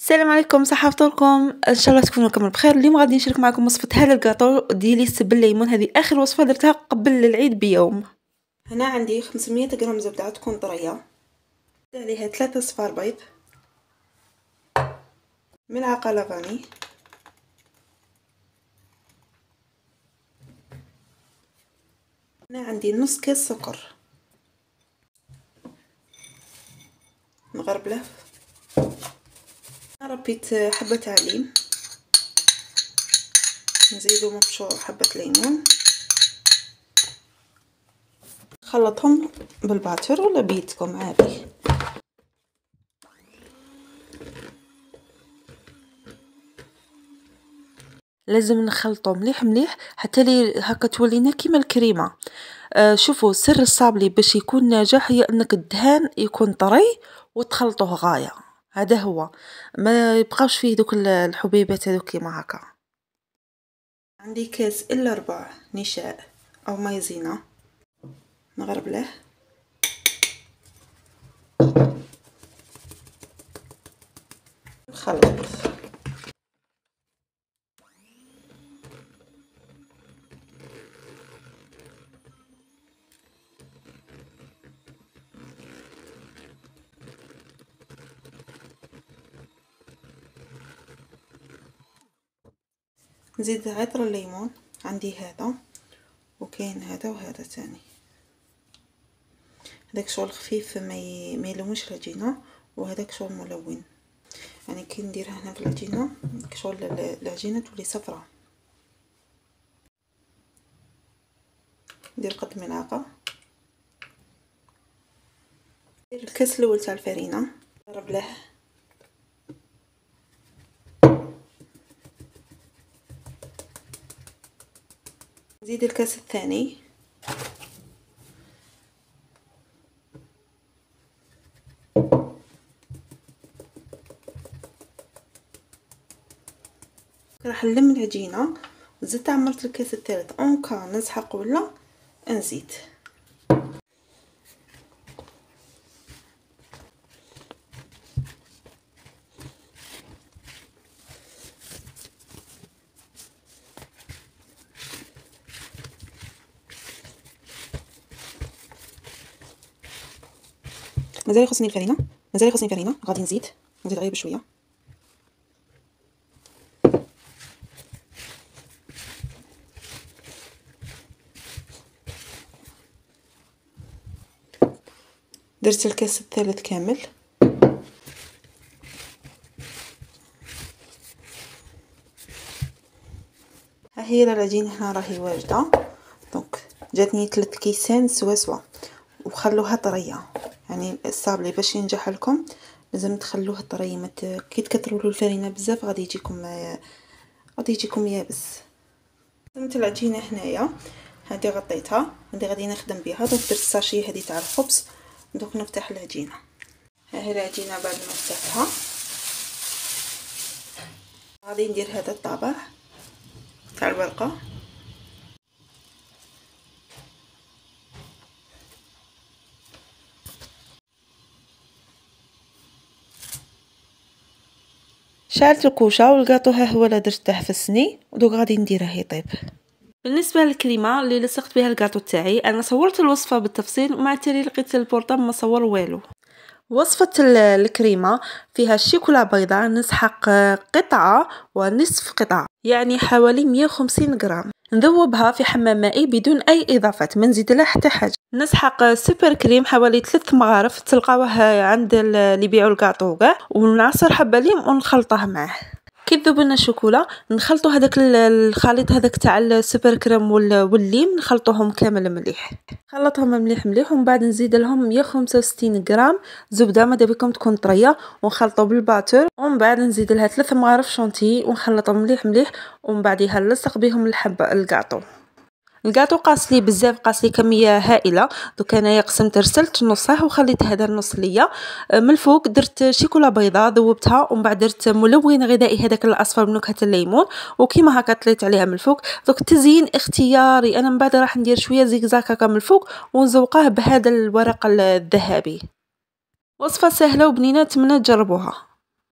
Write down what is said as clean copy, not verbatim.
السلام عليكم، صحة فطوركم ان شاء الله تكونوا كامل بخير. اليوم غادي نشارك معكم وصفه هذا الكاطو ديالي بالليمون. هذه اخر وصفه درتها قبل العيد بيوم. هنا عندي 500 غرام زبده تكون طريه، عليها 3 صفار بيض، ملعقه لافاني، هنا عندي نص كاس سكر، نغربله، ربيت حبه عليم، نزيدو مبشور حبه ليمون، نخلطهم بالباتر ولا بيدكم عادي. لازم نخلطو مليح مليح حتى لي هكا تولينا كيما الكريمه. شوفوا سر الصابلي باش يكون ناجح هي انك الدهان يكون طري وتخلطوه غايه، هذا هو، ما يبقاوش فيه دوك الحبيبات هذوك كيما هكا. عندي كاس الا ربع نشاء او مايزينا، نغربله، نخلط، نزيد عطر الليمون، عندي هذا وكاين هذا وهذا تاني، هذاك شغل خفيف ما يلونش العجينه، وهذاك شغل ملون، يعني كي نديرها هنا في العجينه شغل العجينه تولي صفراء. ندير قد ملعقه، ندير الكاس الاول تاع الفرينه، نضرب له، نزيد الكاس الثاني، راح نلم العجينه، زدت عمرت الكاس الثالث اونكا نسحق ولا نزيد. مازال يخصني الفرينه، غادي نزيد غير بشويه. درت الكاس الثالث كامل، ها هي العجينه هنا راهي واجده. دونك جاتني 3 كيسان سوا وخلوها طريه، يعني الصابلي باش ينجح لكم لازم تخلوه طري، كي تكثروا له الفرينه بزاف غادي يجيكم يابس. قسمت العجينه هنايا، هذه غطيتها، هذه غادي نخدم بها. دونك درت الساشيه هذه تاع الخبز، دوك نفتح العجينه. ها هي العجينه بعد ما فتحتها، غادي ندير هذا الطابع تاع الورقه، شعلت الكوشه والكاطو ها هو لا درته فسني، ودوك غادي نديره يطيب. بالنسبه للكريمه اللي لصقت بها الكاطو تاعي، انا صورت الوصفه بالتفصيل ومع التالي لقيت البورطابل ما صور والو. وصفه الكريمه فيها الشيكولا بيضاء، نسحق قطعه ونصف قطعه، يعني حوالي 150 غرام، نذوبها في حمام مائي بدون اي اضافات، ما نزيد لها حتى حاجه. نسحق سوبر كريم حوالي 3 مغارف، تلقاوه عند اللي يبيعوا الكاطو كاع، ونعصر حبه ليم ونخلطه معاه. كي تذوب لنا الشوكولا نخلطوا هذاك الخليط هذاك تاع السوبر كريم والليم، نخلطوهم كامل مليح، خلطهم مليح مليح، ومن بعد نزيد لهم 165 غرام زبده ماذا بكم تكون طريه، ونخلطوا بالباتور، ومن بعد نزيد لها 3 مغارف شونتي ونخلطهم مليح مليح، ومن بعدها نلصق بهم الحبه الكاطو. الكاطو قاس لي بزاف، قاس لي كميه هائله، دوك انايا قسمت رسلت نصه وخليت هذا النص ليا. من الفوق درت شيكولا بيضاء ذوبتها، ومن بعد درت ملون غذائي هذاك الاصفر بنكهه الليمون، وكيما هكا طليت عليها من الفوق. دوك التزيين اختياري، انا من بعد راح ندير شويه زيكزاك هكا من الفوق ونزوقه بهذا الورق الذهبي. وصفه سهله وبنينه، نتمنى تجربوها.